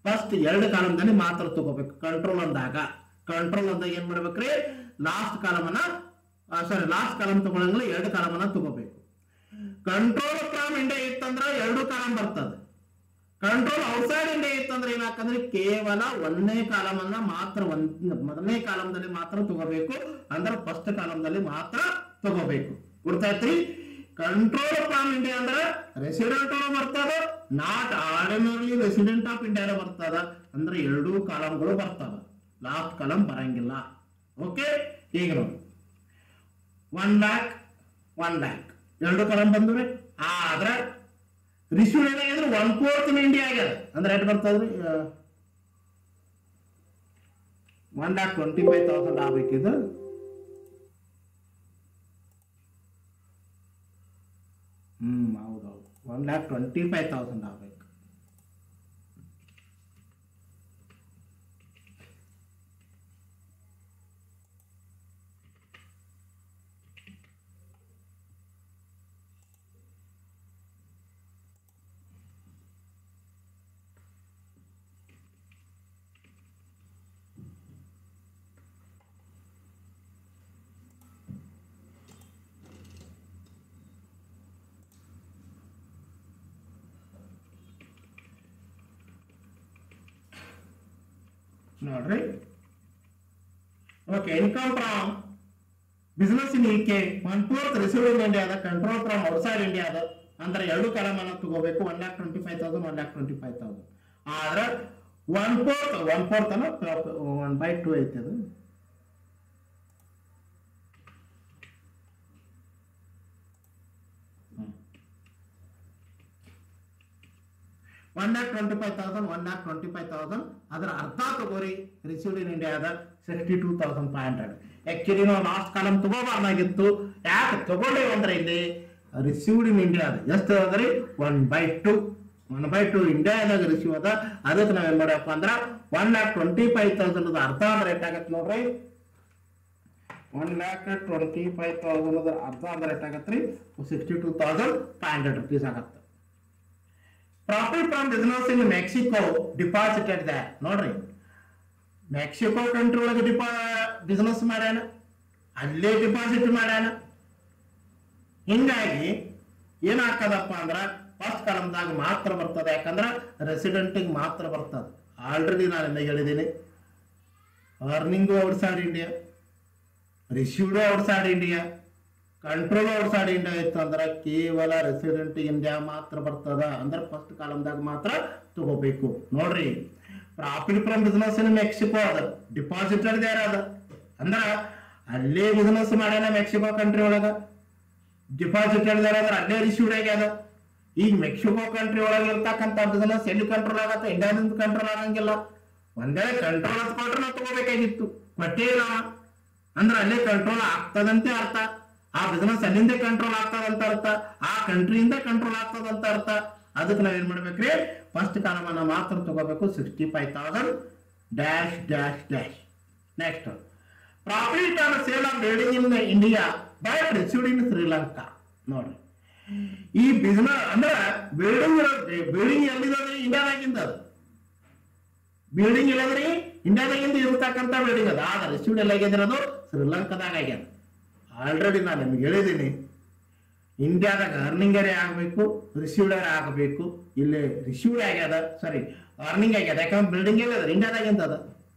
ಫಸ್ಟ್ 2 ಕಾಲಮ್ದಲ್ಲಿ ಮಾತ್ರ ತಗೋಬೇಕು. ಕಂಟ್ರೋಲ್ ಅಂದಾಗ ಏನ್ ಮಾಡ್ಬೇಕ್ರಿ? ಲಾಸ್ಟ್ ಕಾಲಮ್ ತಗೊಳಂಗಿಲ್ಲ, 2 ಕಾಲಮ್ ಅನ್ನ ತಗೋಬೇಕು. ಕಂಟ್ರೋಲ್ ಫ್ರಮ್ ಇಂಡಿಯಾ ಇತ್ತಂದ್ರ 2 ಕಾಲಮ್ ಬರ್ತದೆ. ಕಂಟ್ರೋಲ್ ಔಟ್ಸೈಡ್ ಇಂಡಿಯಾ ಇತ್ತಂದ್ರೆ ಏನಾಕಂದ್ರೆ ಕೇವಲ 1ನೇ ಕಾಲಮ್ ಅನ್ನ ಮಾತ್ರ, ಮೊದಲನೇ ಕಾಲಮ್ದಲ್ಲಿ ಮಾತ್ರ ತಗೋಬೇಕು. ಅಂದ್ರೆ ಫಸ್ಟ್ ಕಾಲಮ್ದಲ್ಲಿ ಮಾತ್ರ ತಗೋಬೇಕು. ಗೊತ್ತಾಯ್ತ್ರಿ? ಕಂಟ್ರೋಲ್ ಫ್ರಮ್ ಇಂಡಿಯಾ ಅಂದ್ರೆ ರೆಸಿಡೆಂಟ್ ಬರ್ತದ, not ordinarily resident of India ಬರ್ತದ. ಅಂದ್ರೆ 2 ಕಾಲಮ್ಗಳು ಬರ್ತವ, ಲಾಸ್ಟ್ ಕಾಲಮ್ ಬರಂಗಿಲ್ಲ. ಓಕೆ, ಈಗ ನೋಡಿ 1 lakh 1 lakh 2 ಕಾಲಮ್ ಬಂದ್ರೆ ಆದ್ರೆ ರಿಸೀವ್ಡ್ ಏನಾಗಿದ್ರೆ 1/4 ಇನ್ ಇಂಡಿಯಾ ಆಗ್ಯದ. ಅಂದ್ರೆ ಎಷ್ಟು ಬರ್ತದ್ರಿ? 1,25,000 ಆಗ್ಬೇಕಿದು. ಹೌದೌದು, 1,25,000 ಆಗ್ಬೇಕು. ನೋಡ್ರಿ, okay, income from business in UK 1/4 received ಇನ್ ಇಂಡಿಯಾದ ಕಂಟ್ರೋಲ್ ಫ್ರಮ್ ಔಟ್ಸೈಡ್ ಇಂಡಿಯಾದ ಅಂದ್ರೆ ಎರಡು ಕಾಲಮನ್ನ ತಗೋಬೇಕು 1,25,000 1,25,000 ಆದ್ರೆ 1/4 ಅನ್ನ 1/2 ಐತಿ ಅದು 1,25,000 ಅದರ ಅರ್ಧ ತಗೋರಿ ರಿಸೀವ್ಡ್ ಇನ್ ಇಂಡಿಯಾದ 62,500 ಆಕ್ಚುಲಿ ನಾವು ಲಾಸ್ಟ್ ಕಾಲಮ್ ತಗೋಬಾರ್ದಾಗಿತ್ತು ಯಾಕೆ ತಗೊಂಡೇವೆ ಅಂದ್ರೆ ಇಲ್ಲಿ ರಿಸೀವ್ಡ್ ಇನ್ ಇಂಡಿಯಾದ ಎಷ್ಟು ಅದ್ರಿ 1/2 ಇಂಡಿಯಾದಾಗ ರಿಸೀವ್ ಅದ ಅದಕ್ಕೆ ನಾವೇನ್ ಮಾಡಪ್ಪ ಅಂದ್ರ 1,25,000 ಅರ್ಧ ಅಂದ್ರೆ ಎಷ್ಟಾಗತ್ತೆ ನೋಡ್ರಿ 1,25,000 ಅರ್ಧ ಅಂದ್ರೆ ಎಷ್ಟಾಗತ್ರಿ 62,500 rupees ಆಗತ್ತೆ profit from business in Mexico deposited the ನೋಡ್ರಿ ಮೆಕ್ಸಿಕೋ ಕಂಟ್ರಿ ಒಳಗೆ ಬಿಸ್ನೆಸ್ ಮಾಡ್ಯಾನ ಅಲ್ಲೇ ಡಿಪಾಸಿಟ್ ಮಾಡ್ಯಾನ ಹಿಂಗಾಗಿ ಏನಾಗ್ತದಪ್ಪ ಅಂದ್ರ ಫಸ್ಟ್ ಕಾಲಮ್ದಾಗ ಮಾತ್ರ ಬರ್ತದೆ ಯಾಕಂದ್ರ ರೆಸಿಡೆಂಟಿಗೆ ಮಾತ್ರ ಬರ್ತದೆ ಆಲ್ರೆಡಿ ನಾನು ನಿಮಗೆ ಹೇಳಿದ್ದೀನಿ earning outside India received outside India control outside India ಇತ್ತು ಅಂದ್ರೆ ಕೇವಲ ರೆಸಿಡೆಂಟ್ ಇಂಡಿಯಾ ಮಾತ್ರ ಬರ್ತದ ಅಂದ್ರೆ ಫಸ್ಟ್ ಕಾಲಮ್ದಾಗ ಮಾತ್ರ ತಗೋಬೇಕು ನೋಡ್ರಿ profit from business in Mexico ಅದ ಡಿಪಾಸಿಟೆಡ್ ದೇರ್ ಅದ ಅಂದ್ರ ಅಲ್ಲೇ ಬಿಸ್ನೆಸ್ ಮಾಡ್ಯಾನ ಮೆಕ್ಸಿಕೋ ಕಂಟ್ರಿ ಒಳಗ ಡಿಪಾಸಿಟೆಡ್ ದೇರ್ ಅದ್ರ ಅಲ್ಲೇ ರಿಸೀವ್ಡ್ ಆಗ್ಯದ ಈಗ ಮೆಕ್ಸಿಕೋ ಕಂಟ್ರಿ ಒಳಗೆ ಇರ್ತಕ್ಕಂಥ ಬಿಸ್ನೆಸ್ ಎಲ್ಲಿ ಕಂಟ್ರೋಲ್ ಆಗತ್ತೆ ಇಂಡಿಯಾದಿಂದ ಕಂಟ್ರೋಲ್ ಆಗಂಗಿಲ್ಲ ಒಂದೇ ಕಂಟ್ರೋಲ್ ಹತ್ಕೊಂಡ್ರೆ ನಾವು ತಗೋಬೇಕಾಗಿತ್ತು ಕೊಟ್ಟೇ ಇಲ್ಲ ಅಂದ್ರೆ ಅಲ್ಲೇ ಕಂಟ್ರೋಲ್ ಆಗ್ತದಂತೆ ಅರ್ಥ ಆ ಬಿಸ್ನೆಸ್ ಅಲ್ಲಿಂದ ಕಂಟ್ರೋಲ್ ಆಗ್ತದಂತ ಅರ್ಥ ಆ ಕಂಟ್ರಿಯಿಂದ ಕಂಟ್ರೋಲ್ ಆಗ್ತದಂತ ಅರ್ಥ ಅದಕ್ಕೆ ನಾವೇನ್ ಮಾಡ್ಬೇಕ್ರಿ ಫಸ್ಟ್ ಕಾಲಮನ್ನ ಮಾತ್ರ ತಗೋಬೇಕು 65,000 dash dash dash next profit on sale of building in India but received ಇನ್ ಶ್ರೀಲಂಕಾ ನೋಡ್ರಿ ಈ ಬಿಸ್ನೆಸ್ ಅಂದ್ರೆ ಬಿಲ್ಡಿಂಗ್ ಎಲ್ಲಿದ್ರಿ ಇಂಡಿಯಾದಾಗಿಂದ ಅದು ಬಿಲ್ಡಿಂಗ್ ಇಲ್ಲದ್ರಿ ಇಂಡಿಯಾದಾಗಿಂದ ಇರತಕ್ಕಂಥ ಬಿಲ್ಡಿಂಗ್ ಅದ ಆದ್ರೆ ರಿಸೀವ್ಡ್ ಎಲ್ಲ ಆಗಿರೋದು ಶ್ರೀಲಂಕಾದಾಗ ಆಗ್ಯದ ಆಲ್ರೆಡಿ ನಾನು ನಿಮ್ಗೆ ಹೇಳಿದ್ದೀನಿ ಇಂಡಿಯಾದಾಗ ಅರ್ನಿಂಗರೇ ಆಗಬೇಕು ರಿಸೀವ್ಡರೇ ಆಗಬೇಕು ಇಲ್ಲಿ ರಿಸೀವ್ಡ್ ಆಗ್ಯದ ಸಾರಿ ಅರ್ನಿಂಗ್ ಆಗ್ಯದ ಯಾಕಂದ್ರೆ ಬಿಲ್ಡಿಂಗ್ ಎಲ್ಲ ಇಂಡಿಯಾದಾಗಿಂದ ಅದ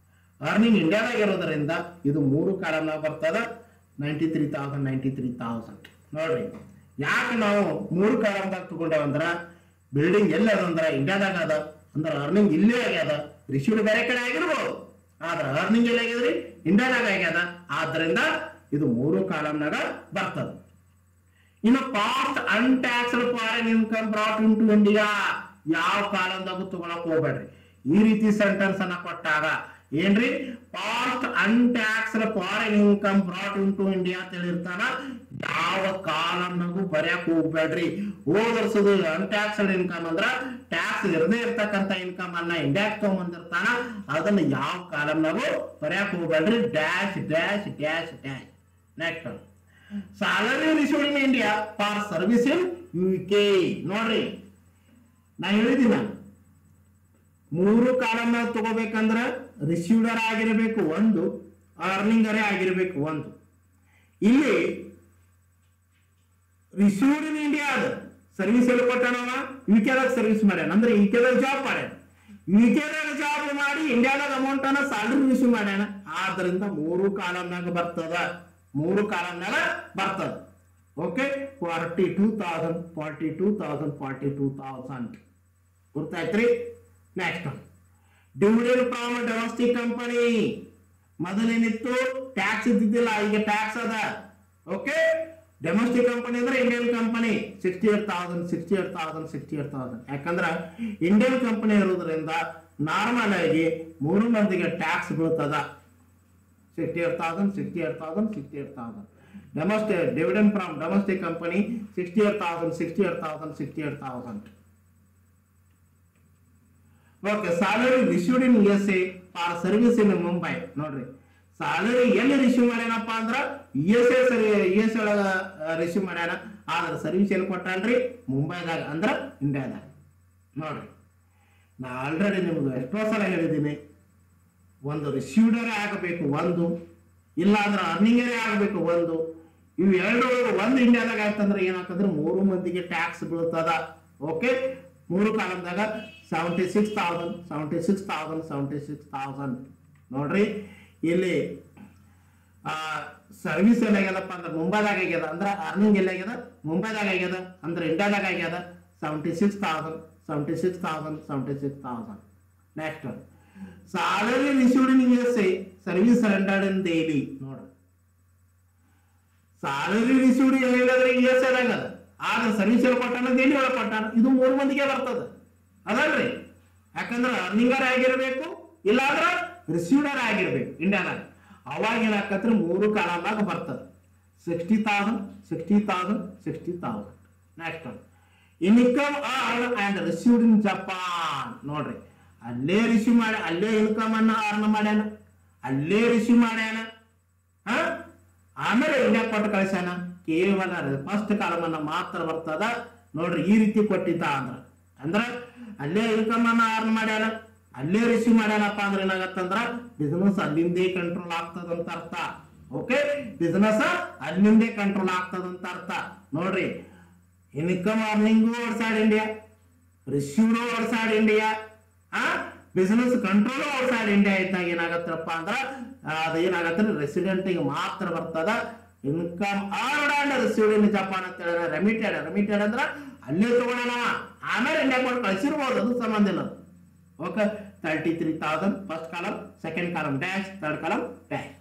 ಅರ್ನಿಂಗ್ ಇಂಡಿಯಾದಾಗ ಇರೋದ್ರಿಂದ ಇದು 3 ಕಾಲಮ್ನಾಗ ಬರ್ತದ 93,000 ನೋಡ್ರಿ ಯಾಕೆ ನಾವು 3 ಕಾಲಮ್ದಾಗ ತಗೊಂಡೇವಂದ್ರ ಬಿಲ್ಡಿಂಗ್ ಎಲ್ಲಿ ಅದಂದ್ರ ಇಂಡಿಯಾದಾಗ ಅದ ಅಂದ್ರೆ ಅರ್ನಿಂಗ್ ಇಲ್ಲೇ ಆಗ್ಯದ ರಿಸೀವ್ಡ್ ಬೇರೆ ಕಡೆ ಆಗಿರ್ಬೋದು ಆದ್ರೆ ಅರ್ನಿಂಗ್ ಎಲ್ಲಿ ಆಗ್ಯದ್ರಿ ಇಂಡಿಯಾದಾಗ ಆಗ್ಯದ ಆದ್ರಿಂದ ಇದು 3 ಕಾಲಮ್ನಾಗ ಬರ್ತದ ಇನ್ನು cost untaxed foreign income brought in to India ಯಾವ ಕಾಲಮ್ದಾಗೂ ತಗೊಳಕ್ ಹೋಗ್ಬೇಡ್ರಿ ಈ ರೀತಿ ಸೆಂಟೆನ್ಸ್ ಅನ್ನ ಕೊಟ್ಟಾಗ ಏನ್ರಿ cost untaxed foreign income brought in to India ಅಂತ ಹೇಳಿರ್ತಾನ ಯಾವ ಕಾಲಮ್ನಾಗೂ ಬರ್ಯಾಕ್ ಹೋಗ್ಬೇಡ್ರಿ ಹೋದರ್ಸದು ಅನ್ಟ್ಯಾಕ್ಸ್ಡ್ ಇನ್ಕಮ್ ಅಂದ್ರ ಟ್ಯಾಕ್ಸ್ ಇರದೇ ಇರ್ತಕ್ಕಂಥ ಇನ್ಕಮ್ ಅನ್ನ ಇಂಡಿಯಾಕ್ ತಗೊಂಡ್ಬಂದಿರ್ತಾನ ಅದನ್ನ ಯಾವ ಕಾಲಮ್ನಾಗೂ ಬರ್ಯಾಕ್ ಹೋಗ್ಬೇಡ್ರಿ dash dash dash dash next salary received in India for service in UK ನೋಡ್ರಿ ನಾ ಹೇಳಿದಿನ 3 ಕಾಲಮ್ನ ತಗೋಬೇಕಂದ್ರ ರಿಸೀವ್ಡರ್ ಆಗಿರಬೇಕು ಒಂದು ಅರ್ನಿಂಗರೇ ಆಗಿರಬೇಕು ಒಂದು ಇಲ್ಲಿ ರಿಸೀವ್ಡ್ ಇನ್ ಇಂಡಿಯಾ ಅದ ಸರ್ವಿಸ್ ಎಲ್ಲಿ ಕೊಟ್ಟಾನವ UK ಸರ್ವಿಸ್ ಮಾಡ್ಯಾನ ಅಂದ್ರೆ UK ಜಾಬ್ ಮಾಡ್ಯಾನ UK ಜಾಬ್ ಮಾಡಿ ಇಂಡಿಯಾದಾಗ ಅಮೌಂಟ್ ಅನ್ನ ಸ್ಯಾಲರಿ ರಿಸೀವ್ ಮಾಡ್ಯಾನ ಆದ್ರಿಂದ 3 ಕಾಲಮ್ನಾಗ ಬರ್ತದ 3 ಕಾಲಮ್ನಾಗ ಬರ್ತದ ಓಕೆ 42,000 ಗೊತ್ತಾಯ್ತ್ರಿ next dividend from domestic company ಮೊದಲೇನಿತ್ತು ಟ್ಯಾಕ್ಸ್ ಇದ್ದಿದ್ದಿಲ್ಲ ಈಗ ಟ್ಯಾಕ್ಸ್ ಅದ ಓಕೆ ಡೊಮೆಸ್ಟಿಕ್ ಕಂಪನಿ ಅಂದ್ರೆ ಇಂಡಿಯನ್ ಕಂಪನಿ 68,000 ಯಾಕಂದ್ರ ಇಂಡಿಯನ್ ಕಂಪನಿ ಇರೋದ್ರಿಂದ ನಾರ್ಮಲ್ ಆಗಿ 3 ಮಂದಿಗೆ ಟ್ಯಾಕ್ಸ್ ಬೀಳ್ತದ 68,000 domestic dividend from domestic company 68,000 okay salary received in USA for service in Mumbai ನೋಡ್ರಿ salary ಎಲ್ಲಿ ರಿಸೀವ್ ಮಾಡ್ಯಾನಪ್ಪ ಅಂದ್ರ USA ಒಳಗ ರಿಸೀವ್ ಮಾಡ್ಯಾನ ಆದ್ರೆ ಸರ್ವಿಸ್ ಎಲ್ಲಿ ಕೊಟ್ಟಾನ್ರಿ ಮುಂಬೈದಾಗ ಅಂದ್ರ ಇಂಡಿಯಾದಾಗ ನೋಡ್ರಿ ನಾ ಆಲ್ರೆಡಿ ನಿಮ್ಗೆ ಎಷ್ಟೋ ಸಲ ಹೇಳಿದ್ದೀನಿ ಒಂದು ರಿಸೀವ್ಡರೇ ಆಗಬೇಕು ಒಂದು ಇಲ್ಲ ಅಂದ್ರೆ ಅರ್ನಿಂಗರೇ ಆಗಬೇಕು ಒಂದು ಇವು ಎರಡು ಒಂದು ಇಂಡಿಯಾದಾಗ ಆಯ್ತಂದ್ರೆ ಏನಾಗ್ತಂದ್ರೆ 3 ಮಂದಿಗೆ ಟ್ಯಾಕ್ಸ್ ಬೀಳ್ತದ ಓಕೆ 3 ಕಾಲಮ್ದಾಗ 76,000 ನೋಡ್ರಿ ಇಲ್ಲಿ ಸರ್ವಿಸ್ ಎಲ್ಲಾಗ್ಯದಪ್ಪ ಅಂದ್ರೆ ಮುಂಬೈದಾಗ ಆಗ್ಯದ ಅಂದ್ರೆ ಅರ್ನಿಂಗ್ ಎಲ್ಲಾಗ್ಯದ ಮುಂಬೈದಾಗ ಆಗ್ಯದ ಅಂದ್ರೆ ಇಂಡಿಯಾದಾಗ ಆಗ್ಯದ 76,000. Next salary received in USA, service rendered in daily. ನೋಡ್ರಿ salary received ಹೇಳಿದ್ರೆ USA ದಾಗ ಅದ, ಆದ್ರೆ ಸರ್ವಿಸ್ ಎಲ್ಲಿ ಕೊಟ್ಟಾನ ಡೈಲಿ ಒಳಗೆ ಕೊಟ್ಟಾನ. ಇದು 3 ಮಂದಿಗೆ ಬರ್ತದ ಅದಲ್ರಿ, ಯಾಕಂದ್ರೆ ಅರ್ನಿಂಗರ್ ಆಗಿರ್ಬೇಕು ಇಲ್ಲಾಂದ್ರೆ ರಿಸೀವ್ಡರ್ ಆಗಿರ್ಬೇಕು ಇಂಡಿಯಾದಾಗ. ಅವಾಗ ಏನಾಕತ್ರಿ 3 ಕಾಲಮ್ನಾಗ ಬರ್ತದೆ 60,000, 60,000, 60,000. Next income earn and received in Japan. ನೋಡ್ರಿ ಅಲ್ಲೇ ರಿಸೀವ್ ಮಾಡಿ ಅಲ್ಲೇ ಇನ್ಕಮ್ ಅನ್ನ ಅರ್ನ್ ಮಾಡ್ಯಾನ, ಅಲ್ಲೇ ರಿಸೀವ್ ಮಾಡ್ಯಾನ, ಆಮೇಲೆ ಇಂಡಿಯಾ ಕೊಟ್ಟು ಕಳಿಸ್ಯಾನ. ಕೇವಲ ಫಸ್ಟ್ ಕಾಲಮ್ ಅನ್ನ ಮಾತ್ರ ಬರ್ತದ. ನೋಡ್ರಿ ಈ ರೀತಿ ಕೊಟ್ಟಿದ್ದ ಅಂದ್ರ ಅಲ್ಲೇ ಇನ್ಕಮ್ ಅನ್ನ ಅರ್ನ್ ಮಾಡ್ಯಾನ, ಅಲ್ಲೇ ರಿಸೀವ್ ಮಾಡ್ಯಾನಪ್ಪ ಅಂದ್ರೆ ಏನಾಗತ್ತಂದ್ರ ಬಿಸಿನೆಸ್ ಅಲ್ಲಿಂದೇ ಕಂಟ್ರೋಲ್ ಆಗ್ತದಂತ ಅರ್ಥ. ಓಕೆ, ಬಿಸಿನೆಸ್ ಅಲ್ಲಿಂದೇ ಕಂಟ್ರೋಲ್ ಆಗ್ತದಂತ ಅರ್ಥ. ನೋಡ್ರಿ income earning outside India, received outside India, business control outside India ಇದ್ದಾಗ ಏನಾಗತ್ತಪ್ಪ ಅಂದ್ರ ಅದೇನಾಗತ್ತ ರೆಸಿಡೆಂಟ್ ಗೆ ಮಾತ್ರ ಬರ್ತದ. Income earned and received in Japan ಅಂತ ಹೇಳಿದ್ರೆ ರೆಮಿಟೆಡ್ ಅಂದ್ರ ಅಲ್ಲೇ ತಗೊಳ್ಳೋಣ, ಆಮೇಲೆ ಇಂಡಿಯಾ ಕೊಟ್ಟು ಕಳಿಸಿರ್ಬೋದು, ಅದು ಸಂಬಂಧ ಇಲ್ಲ. Okay, 33,000 first column, second column dash, third column dash.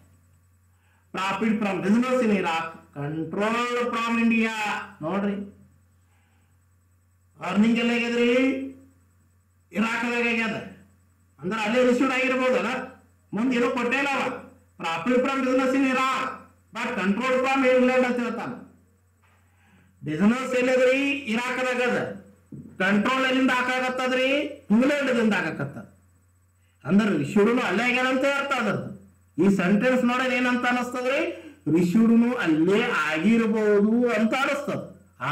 Profit from business in Iraq, control from India. ನೋಡ್ರಿ ಅರ್ನಿಂಗ್ ಎಲ್ಲ ಆಗ್ಯದ್ರಿ ಇರಾಕ್ದಾಗ ಆಗ್ಯದ ಅಂದ್ರೆ ಅಲ್ಲೇ ರಿಸೀವ್ಡ್ ಆಗಿರ್ಬೋದಲ್ಲ, ಮುಂದೆ ಏನೋ ಕೊಟ್ಟೇ ಇಲ್ಲ. Profit from business in Iraq but control from England ಅಂತ ಹೇಳ್ತಾನ. ಬಿಸಿನೆಸ್ ಎಲ್ಲದ್ರಿ ಇರಾಕ್ದಾಗ ಅದ, ಕಂಟ್ರೋಲ್ ಎಲ್ಲಿಂದ ಹಾಕಾಗತ್ತದ್ರಿ ಇಂಗ್ಲೆಂಡ್ ದಿಂದ ಹಾಕತ್ತ. ಅಂದ್ರೆ ರಿಸೀವ್ಡ್ನು ಅಲ್ಲೇ ಆಗ್ಯಾನ ಅಂತ ಅರ್ಥ ಅದ್ರದ್ದು. ಈ ಸೆಂಟೆನ್ಸ್ ನೋಡೋದ್ ಏನಂತ ಅನಿಸ್ತದ್ರಿ, ರಿಸೀವ್ಡ್ನು ಅಲ್ಲೇ ಆಗಿರ್ಬೋದು ಅಂತ ಅನಿಸ್ತದ.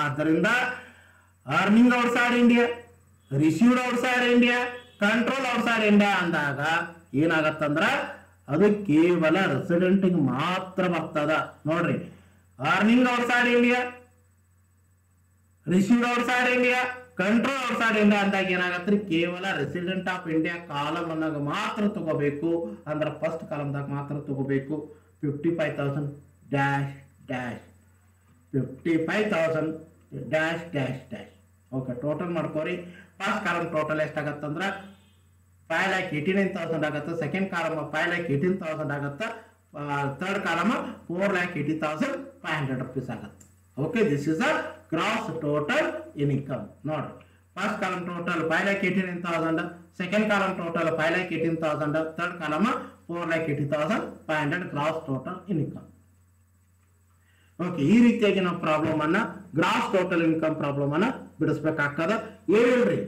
ಆದ್ದರಿಂದ earning outside India, received outside India, control outside India ಅಂದಾಗ ಏನಾಗತ್ತಂದ್ರ ಅದು ಕೇವಲ ರೆಸಿಡೆಂಟ್ ಮಾತ್ರ ಬರ್ತದ. ನೋಡ್ರಿ earning outside India, received outside India, control outside India ಅಂದಾಗ ಏನಾಗತ್ರಿ ಕೇವಲ ರೆಸಿಡೆಂಟ್ ಆಫ್ ಇಂಡಿಯಾ ಕಾಲಮ್ ಅನ್ನಾಗ ಮಾತ್ರ ತಗೋಬೇಕು. ಅಂದ್ರೆ ಫಸ್ಟ್ ಕಾಲಮ್ದಾಗ ಮಾತ್ರ ತಗೋಬೇಕು. 55,000 dash dash 55,000 dash dash dash. Okay, total ಮಾಡ್ಕೋರಿ. ಫಸ್ಟ್ ಕಾಲಮ್ ಟೋಟಲ್ ಎಷ್ಟಾಗತ್ತಂದ್ರ 5,89,000 ಆಗತ್ತೆ. ಸೆಕೆಂಡ್ ಕಾಲಮ್ 5,18,000 ಆಗತ್ತೆ. ಥರ್ಡ್ ಕಾಲಮ್ 4,80,500 rupees ಆಗತ್ತೆ. Okay, this is a gross total income. ನೋಡ್ರಿ first column total 5,89,000, second column total 5,18,000, third column 4,80,500 gross total income. Okay, ಈ ರೀತಿಯಾಗಿ ನಾವು problem ಅನ್ನ ಗ್ರಾಸ್ ಟೋಟಲ್ ಇನ್ಕಮ್ ಪ್ರಾಬ್ಲಮ್ ಅನ್ನ ಬಿಡಿಸ್ಬೇಕಾಗ್ತದ. ಏನಿಲ್ರಿ,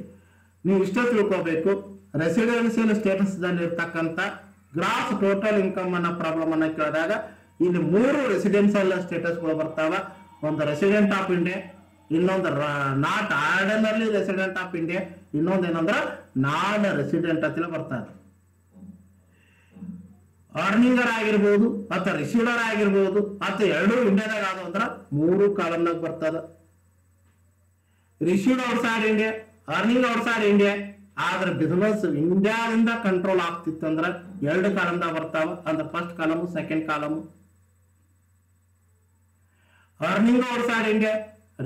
ನೀವು ಇಷ್ಟ ತಿಳ್ಕೋಬೇಕು, ರೆಸಿಡೆನ್ಸಿಯಲ್ ಸ್ಟೇಟಸ್ ದಲ್ಲಿ ಇರ್ತಕ್ಕಂಥ ಗ್ರಾಸ್ ಟೋಟಲ್ ಇನ್ಕಮ್ ಅನ್ನ ಪ್ರಾಬ್ಲಮ್ ಅನ್ನ ಕೇಳಿದಾಗ ಇಲ್ಲಿ 3 ರೆಸಿಡೆನ್ಸಿಯಲ್ ಸ್ಟೇಟಸ್ ಗಳು ಬರ್ತಾವ. ಒಂದು ರೆಸಿಡೆಂಟ್ ಆಫ್ ಇಂಡಿಯಾ, ಇನ್ನೊಂದು not ordinary resident of India, ಇನ್ನೊಂದು ಏನಂದ್ರ ನಾನ್ ರೆಸಿಡೆಂಟ್ ಅಂತ ಬರ್ತಾರೆ. ಅರ್ನಿಂಗರ್ ಆಗಿರ್ಬೋದು ಅಥವಾ ರಿಸೀವರ್ ಆಗಿರ್ಬೋದು ಅಥವಾ ಎರಡೂ ಇಂಡಿಯಾದಾಗ ಆದ ಅಂದ್ರ 3 ಕಾಲಮ್ನಾಗ ಬರ್ತದ. Received outside India, earning outside India, ಆದ್ರೆ ಬಿಸಿನೆಸ್ ಇಂಡಿಯಾದಿಂದ ಕಂಟ್ರೋಲ್ ಆಗ್ತಿತ್ತಂದ್ರ 2 ಕಾಲಮ್ದಾಗ ಬರ್ತಾವ. ಅಂದ್ರೆ first column, second column. Earning outside India,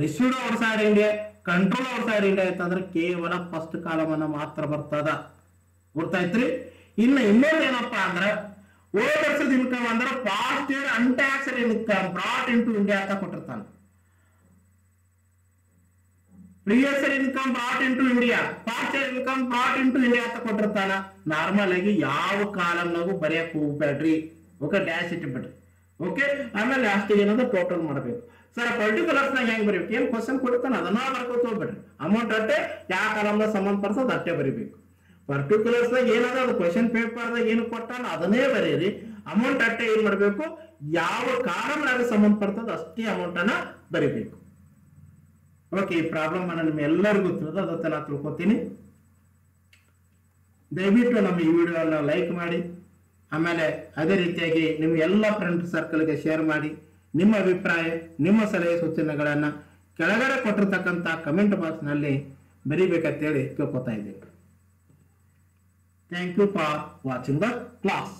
received outside India, control outside India ಅಂತಂದ್ರೆ ಕೇವಲ ಫಸ್ಟ್ ಕಾಲಮ್ ಅನ್ನ ಮಾತ್ರ ಬರ್ತದ. ಗೊತ್ತಾಯ್ತ್ರಿ? ಇನ್ನೊಂದು ಏನಪ್ಪಾ ಅಂದ್ರೆ ಹೋದ ವರ್ಷದ ಇನ್ಕಮ್ ಅಂದ್ರೆ past year untaxed income brought in to India ಅಂತ ಕೊಟ್ಟಿರ್ತಾನೆ. Previous year income brought in to India, past year income brought in to India ಅಂತ ಕೊಟ್ಟಿರ್ತಾನ. ನಾರ್ಮಲ್ ಆಗಿ ಯಾವ ಕಾಲಮ್ನಾಗೂ ಬರೆಯಕ್ ಹೋಗ್ಬೇಡ್ರಿ. Okay, dash ಇಟ್ಬಿಡ್ರಿ. ಓಕೆ, ಆಮೇಲೆ ಲಾಸ್ಟಿಗೆ ಏನಂದ್ರೆ ಟೋಟಲ್ ಮಾಡಬೇಕು. ಸರ್ ಪರ್ಟಿಕ್ಯುಲರ್ಸ್ ನಾಗ ಹೆಂಗ್ ಬರೀಬೇಕು, ಏನ್ ಕ್ವಶನ್ ಕೊಡ್ತಾನೆ ಅದನ್ನ ಬರ್ಕೋತ ಹೋಗ್ಬೇಡ್ರಿ. ಅಮೌಂಟ್ ಅಟ್ಟೆ ಯಾವ ಕಾಲಮ್ದಾಗ ಸಂಬಂಧಪಡಿಸೋದು ಅಟ್ಟೆ ಬರಿಬೇಕು. ಪರ್ಟಿಕ್ಯುಲರ್ಸ್ ದಾಗ ಏನದ ಅದು ಕ್ವಶನ್ ಪೇಪರ್ದಾಗ ಏನು ಕೊಟ್ಟಾನ ಅದನ್ನೇ ಬರೀರಿ. ಅಮೌಂಟ್ ಅಟ್ಟೆ ಏನ್ ಮಾಡ್ಬೇಕು, ಯಾವ ಕಾಲಮ್ನಾಗ ಸಂಬಂಧಪಡ್ತದ ಅಷ್ಟೇ ಅಮೌಂಟ್ ಅನ್ನ ಬರಿಬೇಕು. ಓಕೆ, ಈ ಪ್ರಾಬ್ಲಮ್ ಅನ್ನ ನಿಮ್ ಎಲ್ಲರಿಗೂ ತಿಳಿದ ಅದನ್ನ ನಾ ತಿಳ್ಕೊತೀನಿ. ದಯವಿಟ್ಟು ನಮ್ಮ ಈ ವಿಡಿಯೋನ ಲೈಕ್ ಮಾಡಿ, ಆಮೇಲೆ ಅದೇ ರೀತಿಯಾಗಿ ನಿಮ್ಮ ಎಲ್ಲ ಫ್ರೆಂಡ್ ಸರ್ಕಲ್ಗೆ ಶೇರ್ ಮಾಡಿ. ನಿಮ್ಮ ಅಭಿಪ್ರಾಯ, ನಿಮ್ಮ ಸಲಹೆ ಸೂಚನೆಗಳನ್ನ ಕೆಳಗಡೆ ಕೊಟ್ಟಿರ್ತಕ್ಕಂಥ ಕಮೆಂಟ್ ಬಾಕ್ಸ್ ನಲ್ಲಿ ಬರಿಬೇಕಂತೇಳಿ ಕೇಳ್ಕೊತಾ ಇದ್ದೀನಿ. Thank you for watching the class.